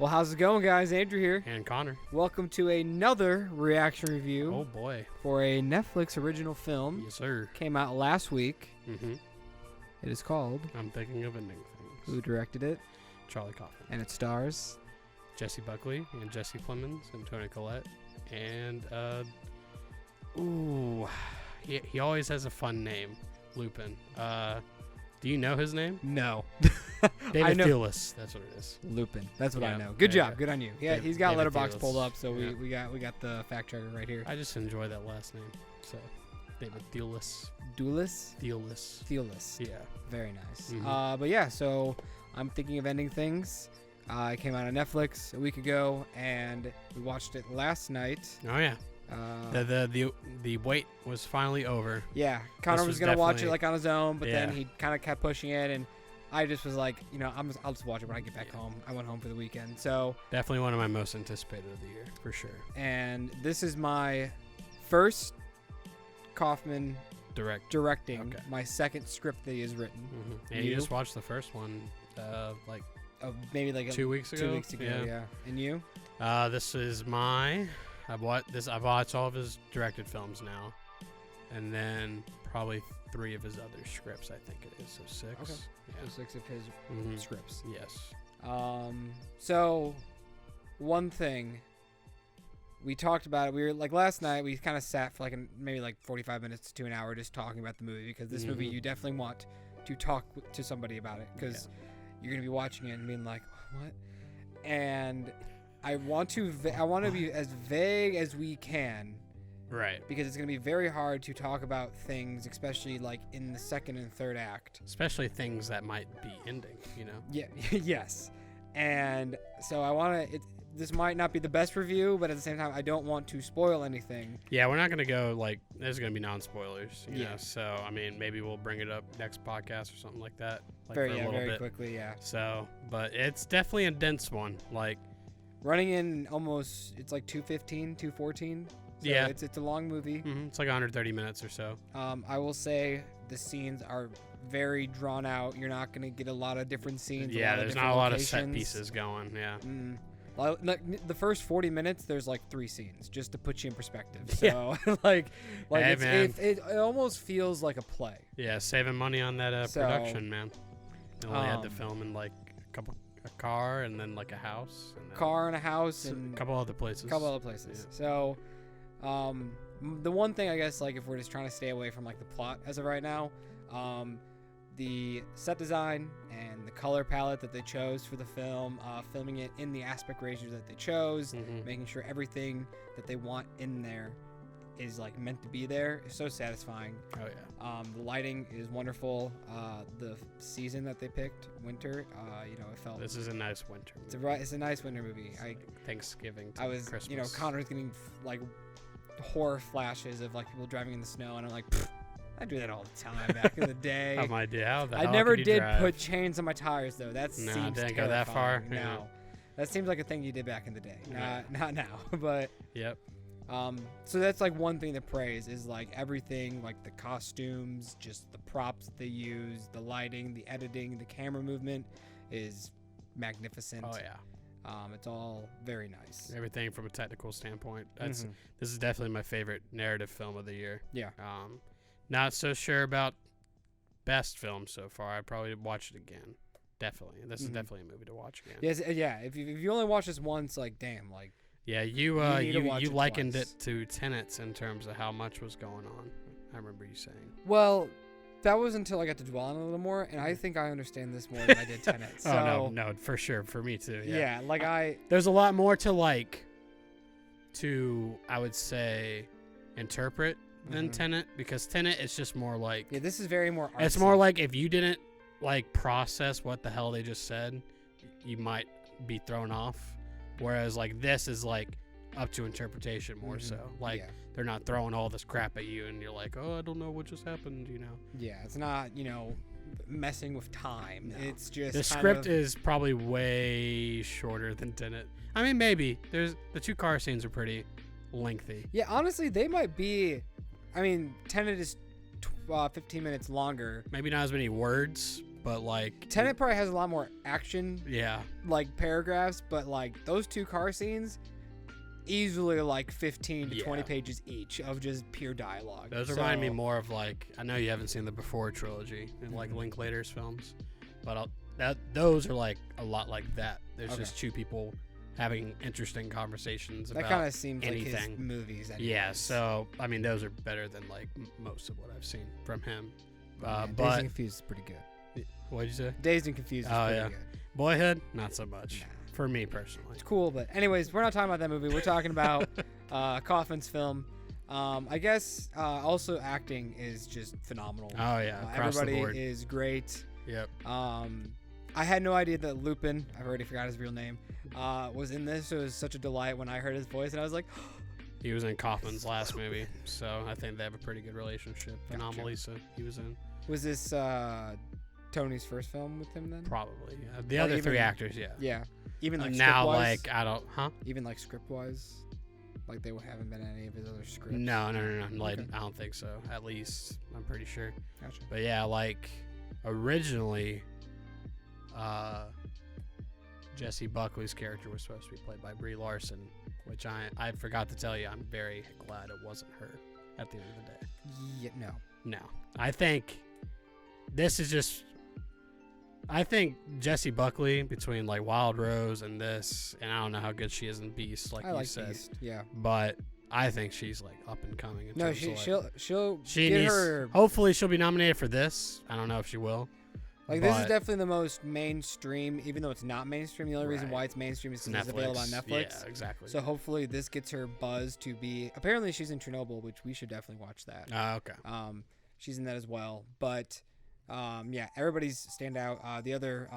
Well, how's it going, guys? Andrew here. And Connor. Welcome to another reaction review. Oh, boy. For a Netflix original film. Yes, sir. Came out last week. Mm-hmm. It is called... I'm Thinking of Ending Things. Who directed it? Charlie Kaufman. And it stars... Jesse Buckley and Jesse Plemons and Toni Collette. And, he always has a fun name. Lupin. Do you know his name? No. David Thewlis. That's what it is. Lupin. That's what I Yeah, know. Good yeah, job. Good on you. Yeah, David- he's got David Letterboxd Thewlis. pulled up, so Yeah. we got the fact checker right here. I just enjoy that last name. So, David Thewlis. Doulis? Thewlis. Thewlis. Yeah. Very nice. Mhm. But yeah, so I'm Thinking of Ending Things. It came out on Netflix a week ago, and we watched it last night. Oh, yeah. The wait was finally over. Yeah, Connor This was was gonna watch it definitely- like on his own, but then Yeah. he kind of kept pushing it, and I just was like, I'll just watch it when I get back home. I went home for the weekend, so Definitely one of my most anticipated of the year, for sure. and this is my first Kaufman directing, Okay. my second script that he has written. Mm-hmm. And you just watched the first one, like Maybe like 2 weeks ago. 2 weeks ago, yeah. And you? This is I've watched all of his directed films now, and then probably 3 of his other scripts. I think it is, so 6. Okay. Yeah. So 6 of his Mhm. scripts. Yes. So one thing we talked about it. We were like last night. We kind of sat for maybe 45 minutes to an hour just talking about the movie, because this movie Mhm. you definitely want to talk to somebody about it, because you're gonna be watching it and being like, what? And I want to be as vague as we can, Right. because it's gonna be very hard to talk about things, especially like in the second and third act. Especially things that might be ending. Yeah. Yes. And so this might not be the best review, but at the same time, I don't want to spoil anything. Yeah, we're not gonna go there's gonna be non-spoilers. You Yeah. know, so I mean, maybe we'll bring it up next podcast or something like that. Very for a little bit. quickly, yeah. So, but it's definitely a dense one. Running in almost, it's like 2:15, 2:14. So Yeah. It's a long movie. It's like 130 minutes or so. I will say the scenes are very drawn out. You're not gonna get a lot of different scenes. Yeah, there's not a lot of set locations. pieces going. Yeah. The first 40 minutes, there's like 3 scenes just to put you in perspective. Yeah. So Hey, it almost feels like a play. Yeah, saving money on that So, production, man. They only had to um, film in a car and then a house. And then Car and a house and a couple other places. a couple other places. Yeah. So, the one thing I guess, if we're just trying to stay away from the plot as of right now, the set design and the color palette that they chose for the film, filming it in the aspect ratio that they chose, Mhm. making sure everything that they want in there is meant to be there is so satisfying. Oh yeah. The lighting is wonderful. The season that they picked, winter, it felt This is a nice winter. it's a nice winter movie. Thanksgiving. To I was, Christmas. Connor's getting horror flashes of people driving in the snow, and I'm like, "Pfft, I do that all the time back in the day. Have my idea. How the I hell never could you did drive? put chains on my tires though. That No, seems didn't go that far? terrifying. Yeah. No, that seems like a thing you did back in the day. Yeah. Not now, but Yep. so that's one thing to praise is everything, the costumes, just the props that they use, the lighting, the editing, the camera movement is magnificent. Oh yeah. It's all very nice. Everything from a technical standpoint. Mhm. This is definitely my favorite narrative film of the year. Yeah. Not so sure about best film so far. I'd probably watch it again. Definitely. This is Mhm. definitely a movie to watch again. Yes, yeah. If you only watch this once, damn, Yeah, need to you watch it likened twice. it to Tenets in terms of how much was going on. I remember you saying. Well, that was until I got to dwell on it a little more, and I think I understand this more than I did Tenet. So, Oh no, for sure, for me too. Yeah. yeah, There's a lot more to I would say, interpret than Mhm. Tenet, because Tenet is just more yeah, this is very more. it's artsy. more like if you didn't process what the hell they just said, you might be thrown off. Whereas this is up to interpretation more Mhm. so. Yeah. They're not throwing all this crap at you and you're like, oh, I don't know what just happened, Yeah, it's not messing with time. No. It's just The script is probably way shorter than Tenet. I mean, maybe. The 2 car scenes are pretty lengthy. Yeah, honestly, they might be. I mean, Tenet is 15 minutes longer. Maybe not as many words, but like Tenet probably has a lot more action, yeah, like paragraphs, but like those two car scenes, easily like 15 to 20 pages each of just pure dialogue. Those remind me more of like, I know you haven't seen the Before trilogy and like Linklater's films, but those are like a lot like that. There's just two people having interesting conversations about that kind of seems anything. like his movies. Anyways. Yeah, so I mean, those are better than like most of what I've seen from him. Dazed But and Confused is pretty good. What'd you say? Dazed and Confused is pretty good. Boyhood, not so much. Nah. For me personally. It's cool, but anyways, we're not talking about that movie. We're talking about Kaufman's film. I guess also acting is just phenomenal. Oh yeah, across everybody the board. is great. Yep. I had no idea that Lupin, I've already forgot his real name, was in this. It was such a delight when I heard his voice, and I was like, he was in Kaufman's last movie, so I think they have a pretty good relationship. Gotcha. Anomalisa, he was in. was this Tony's first film with him then? Probably. Yeah. The other three actors, yeah. Yeah. Even like now, script-wise? like I don't, Even like script-wise? Like they haven't been in any of his other scripts? No. Like Okay. I don't think so. At least I'm pretty sure. Gotcha. But yeah, like originally, Jesse Buckley's character was supposed to be played by Brie Larson, which I forgot to tell you. I'm very glad it wasn't her at the end of the day. Yeah, no. No, I think this is just. I think Jessie Buckley between like Wild Rose and this, and I don't know how good she is in Beast, like I you like said. Beast, yeah. But I think she's like up and coming. In No, terms of, she'll she get needs, her. hopefully she'll be nominated for this. I don't know if she will. Like this is definitely the most mainstream, even though it's not mainstream. The only reason why it's mainstream is because it's available on Netflix. Yeah, exactly. So hopefully this gets her buzz to be. Apparently she's in Chernobyl, which we should definitely watch that. Okay. She's in that as well. But yeah, everybody's standout. The other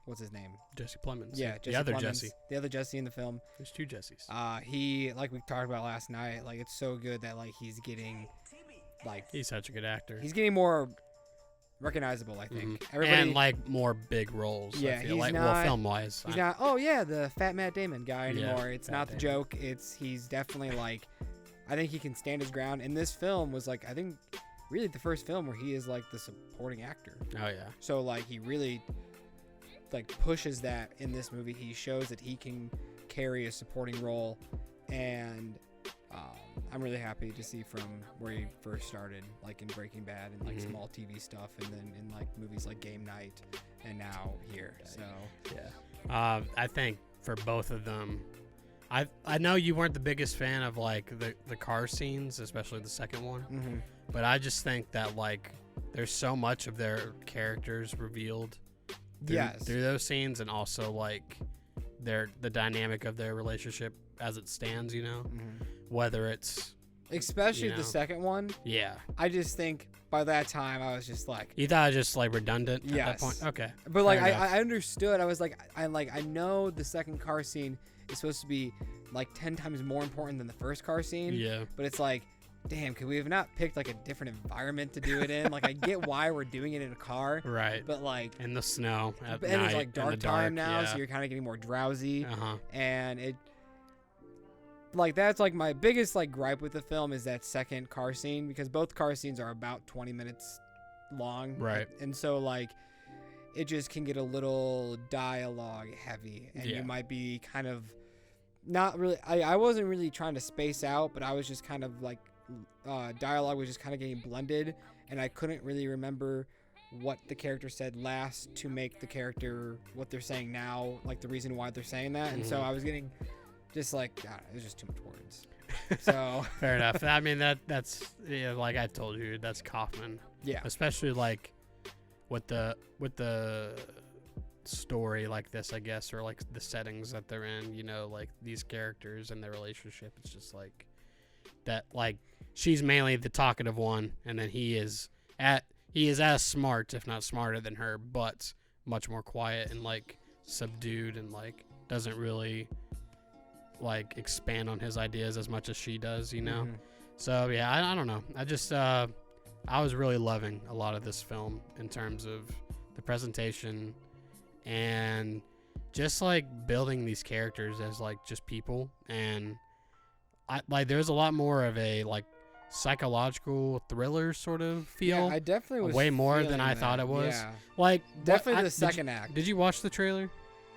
what's his name? Jesse Plemons. Yeah, Jesse the other Plemons, Jesse. The other Jesse in the film. There's two Jessies. He, like we talked about last night, like it's so good that like he's getting like He's such a good actor. he's getting more recognizable, I think. And like more big roles. Yeah, I feel he's like, not- well, film wise. He's not, oh yeah, the fat Matt Damon guy Yeah, anymore. It's Fat not the Damon. joke. He's definitely like, I think he can stand his ground. And this film was like, I think really the first film where he is like the supporting actor. Oh yeah. So like he really like pushes that in this movie. He shows that he can carry a supporting role, and I'm really happy to see from where he first started, like in Breaking Bad and like small TV stuff, and then in like movies like Game Night, and now here. So Yeah. I think for both of them, I know you weren't the biggest fan of like the car scenes, especially the second one, but I just think that like there's so much of their characters revealed through those scenes, and also like the dynamic of their relationship as it stands, you know, whether it's especially you know. the second one. Yeah. I just think by that time I was just like, You thought it was just like redundant at that Yes. point? Okay. but like Fair enough. I understood. I was like, I know the second car scene is supposed to be like 10 times more important than the first car scene. Yeah. But it's like, damn, could we have not picked like a different environment to do it in? Like I get why we're doing it in a car, Right. but like, In the snow at and night, it's like in the dark time dark, now, yeah. so you're kind of getting more drowsy, Uh-huh. and it. Like that's like my biggest like gripe with the film is that second car scene, because both car scenes are about 20 minutes long. Right. And so like it just can get a little dialogue heavy, and Yeah. you might be kind of not really I wasn't really trying to space out, but I was just kind of like dialogue was just kind of getting blended, and I couldn't really remember what the character said last to make the character what they're saying now, like the reason why they're saying that. And so I was getting just like, God, it was just too much words. So Fair enough. I mean that's like I told you, that's Kaufman. yeah, Especially like with the story like this, I guess, or like the settings that they're in, you know, like these characters and their relationship. It's just like that, like she's mainly the talkative one, and then he is as smart, if not smarter than her, but much more quiet and like subdued, and like doesn't really like expand on his ideas as much as she does, you know. So yeah, I don't know. I just I was really loving a lot of this film in terms of the presentation and just like building these characters as like just people, and I like there's a lot more of a like psychological thriller sort of feel. Yeah, I definitely was way more than feeling I that. thought it was. Yeah, Like definitely the did second you, act. Did you watch the trailer?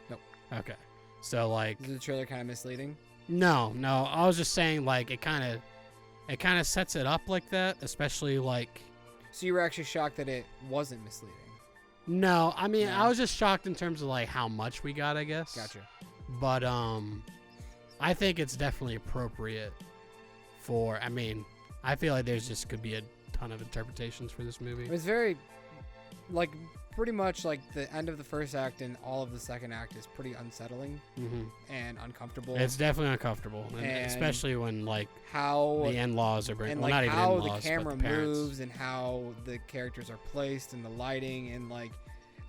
Nope. Okay. So like, Is the trailer kind of misleading? no. I was just saying like it kind of sets it up like that, especially like. So you were actually shocked that it wasn't misleading? No, I mean No. I was just shocked in terms of like how much we got, I guess. Gotcha. But I think it's definitely appropriate for. I mean, I feel like there's just could be a ton of interpretations for this movie. It was very, like, pretty much like the end of the first act and all of the second act is pretty unsettling and uncomfortable. It's definitely uncomfortable, and And especially when like how the in-laws are bringing. and Well, like not even how in-laws, the camera but the parents. moves and how the characters are placed and the lighting and like.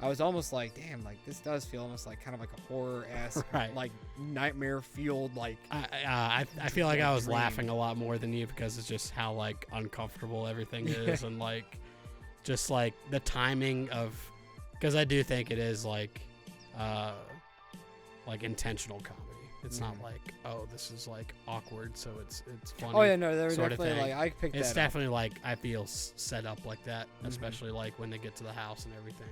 I was almost like, damn, like this does feel almost like kind of like a horror-esque, Right. like nightmare-fueled, like. I feel like I was dream. laughing a lot more than you because it's just how like uncomfortable everything is, and like just like the timing of, because I do think it is like intentional comedy. It's not like, oh, this is like awkward, so it's funny. Oh yeah, no, there was sort of definitely thing. like I picked It's that up. definitely like I feel set up like that, Mhm. especially like when they get to the house and everything,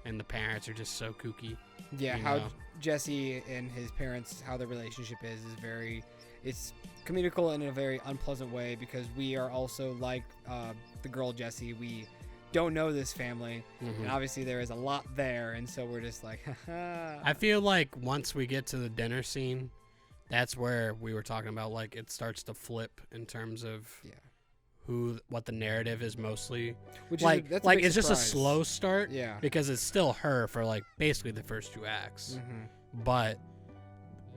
and the parents are just so kooky. Yeah, you how know. Jesse and his parents, how their relationship is very, it's comical in a very unpleasant way because we are also like the girl Jesse. We don't know this family, and obviously there is a lot there, and so we're just like, haha. I feel like once we get to the dinner scene, that's where we were talking about like it starts to flip in terms of what the narrative is mostly. Which like is that's like a big it's just a surprise. slow start Yeah. because it's still her for like basically the first 2 acts. Mm-hmm. But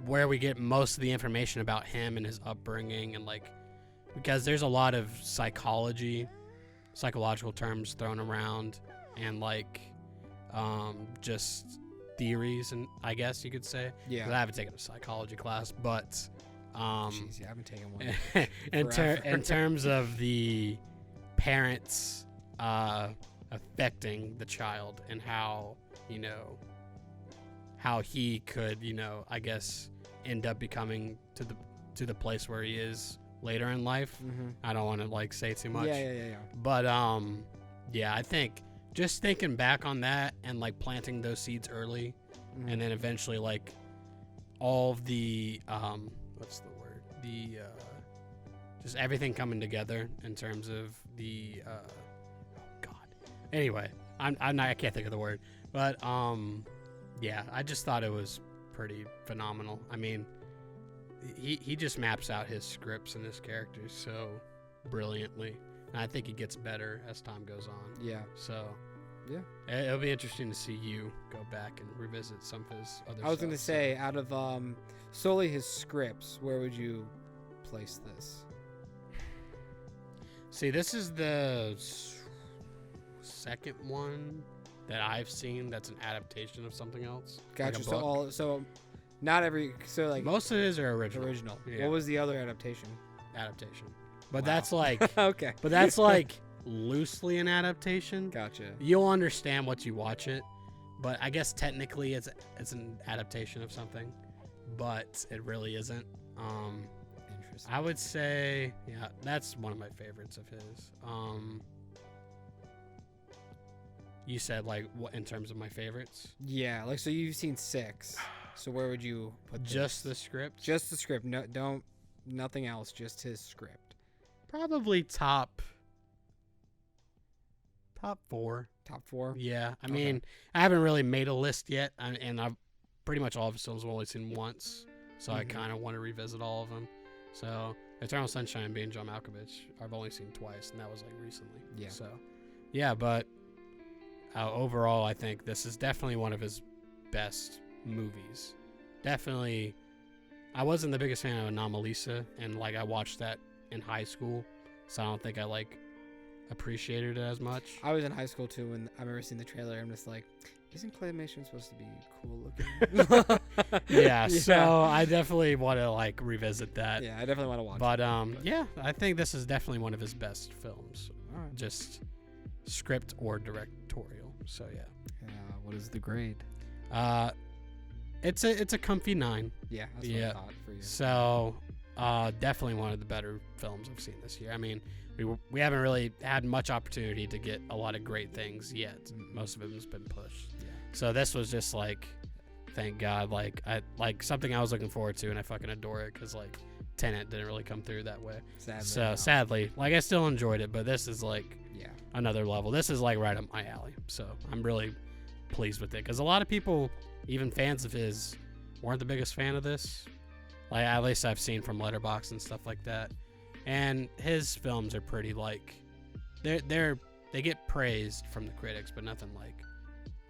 where we get most of the information about him and his upbringing, and like because there's a lot of psychological terms thrown around, and like just theories, and I guess you could say. Yeah. 'Cause I haven't taken a psychology class, but Jeez, yeah, I haven't taken one. in terms of the parents affecting the child, and how how he could I guess end up becoming to the place where he is later in life. Mm-hmm. I don't want to like say too much. Yeah. But yeah, I think just thinking back on that and like planting those seeds early, Mm-hmm. and then eventually like all of the what's the word, the just everything coming together in terms of the God. Anyway, I can't think of the word, but yeah, I just thought it was pretty phenomenal. I mean, he just maps out his scripts and his characters so brilliantly, and I think he gets better as time goes on. Yeah. So Yeah. it'll be interesting to see you go back and revisit some of his other stuff. I was going to say, out of solely his scripts, where would you place this? See, this is the second one that I've seen that's an adaptation of something else. like Gotcha. a book. So not every, so like Most of his are original. Yeah. What was the other adaptation? Adaptation. But Wow. that's like, Okay. but that's like loosely an adaptation. Gotcha. You'll understand once you watch it, but I guess technically it's an adaptation of something, but it really isn't. Interesting. I would say, yeah, that's one of my favorites of his. You said like what in terms of my favorites? Yeah, like so you've seen 6. So where would you put this? Just the script? Just the script. No, nothing else. Just his script. Probably top 4. Top 4. Yeah, I Okay. mean, I haven't really made a list yet, and I've pretty much all of his films I've only seen once, so I Mhm. kind of want to revisit all of them. So, Eternal Sunshine being John Malkovich, I've only seen twice, and that was like recently. Yeah. So, yeah, but overall, I think this is definitely one of his best movies. Definitely, I wasn't the biggest fan of Anomalisa, and like I watched that in high school, so I don't think I like appreciated it as much. I was in high school too, and I remember seeing the trailer. I'm just like, isn't claymation supposed to be cool looking? Yeah, so I definitely want to like revisit that. Yeah, I definitely want to watch. But yeah, I think this is definitely one of his best films, All right. just script or directorial. So yeah, What is the grade? it's a comfy 9. Yeah, that's Yeah. what I thought for you. So definitely one of the better films I've seen this year. I mean, we haven't really had much opportunity to get a lot of great things yet. Most of it has been pushed. Yeah. So this was just like, thank God, like something I was looking forward to, and I fucking adore it because like Tenet didn't really come through that way. Sadly, So no. sadly, like I still enjoyed it, but this is like Yeah. another level. This is like right up my alley. So I'm really pleased with it because a lot of people, even fans of his, weren't the biggest fan of this. Like at least I've seen from Letterboxd and stuff like that. And his films are pretty like they get praised from the critics, but nothing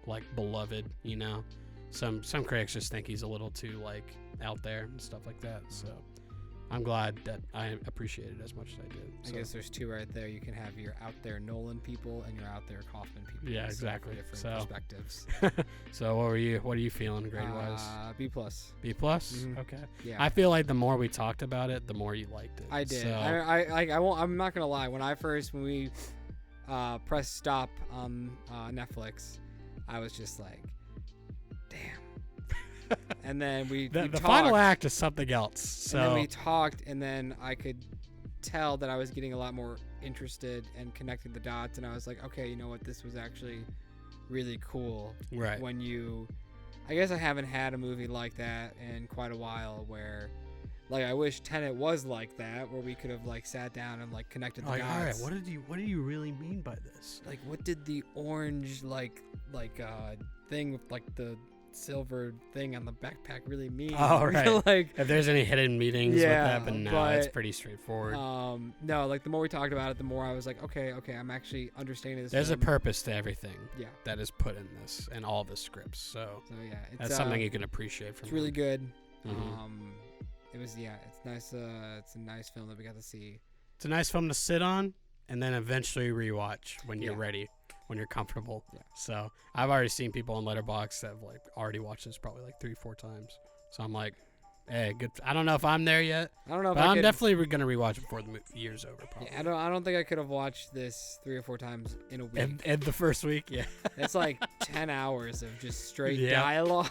like beloved, you know. Some critics just think he's a little too like out there and stuff like that. So I'm glad that I appreciate it as much as I did. I guess there's two right there. You can have your out there Nolan people and your out there Kaufman people. Yeah, So exactly. Different So- perspectives. So what are you feeling grade wise? B+. B plus? Mhm. Okay. Yeah. I feel like the more we talked about it, the more you liked it. I did. So, I won't. I'm not gonna lie. When we pressed stop on Netflix, I was just like, damn. And then we the talked, final act is something else. So and then we talked, and then I could tell that I was getting a lot more interested and connecting the dots. And I was like, okay, you know what? This was actually really cool. right. When I guess I haven't had a movie like that in quite a while where. Like I wish Tenet was like that, where we could have like sat down and like connected the Like, dots. all right, what do you really mean by this? Like, what did the orange thing with like the silver thing on the backpack really mean? Oh, right. Like, If there's any hidden meanings with Yeah, that, but no, it's but, pretty straightforward. no, like the more we talked about it, the more I was like, okay, I'm actually understanding this. There's a film. purpose to everything Yeah. that is put in this and all the scripts. So So yeah, it's that's something you can appreciate from It's really him. good. Mhm. It's nice. It's a nice film that we got to see. It's a nice film to sit on and then eventually rewatch when you're Yeah. ready, when you're comfortable. Yeah. So I've already seen people on Letterboxd that have like already watched this probably like 3-4 times. So I'm like, hey, good. I don't know if I'm there yet, I don't know if but I I'm could. definitely gonna rewatch it before the year's over. Probably. Yeah, I don't think I could have watched this 3 or 4 times in a week. And the first week, yeah, It's like 10 hours of just straight Yeah. dialogue.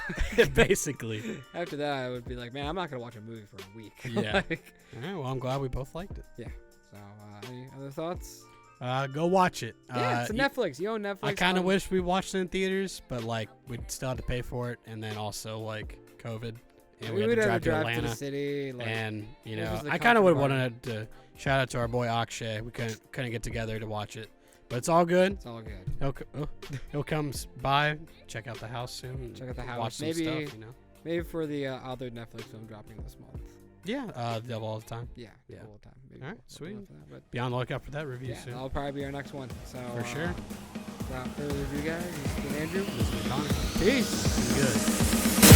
basically. After that, I would be like, man, I'm not gonna watch a movie for a week. Yeah. Like, All right, well, I'm glad we both liked it. so, any other thoughts? Go watch it. Yeah, it's a Netflix. You own Netflix. I kind of wish we watched it in theaters, but like we'd still have to pay for it, and then also like COVID, and we had would to have drive to to Atlanta. the city. Like, And you This know, was the I kind of would comfort wanted to shout out to our boy Akshay. We couldn't get together to watch it, but it's all good. it's all good. He'll come by, check out the house soon. and Check out the house. Watch some Maybe- stuff, you know. Maybe for the other Netflix film dropping this month. Yeah, Double All the Time. Yeah. Yeah. All the time. Maybe All right, we'll do sweet. that for that, but Be on the lookout for that review yeah, soon. that'll probably be our next one. So For sure. Without further ado, guys, this has been Andrew. This is Connor. Peace. Good.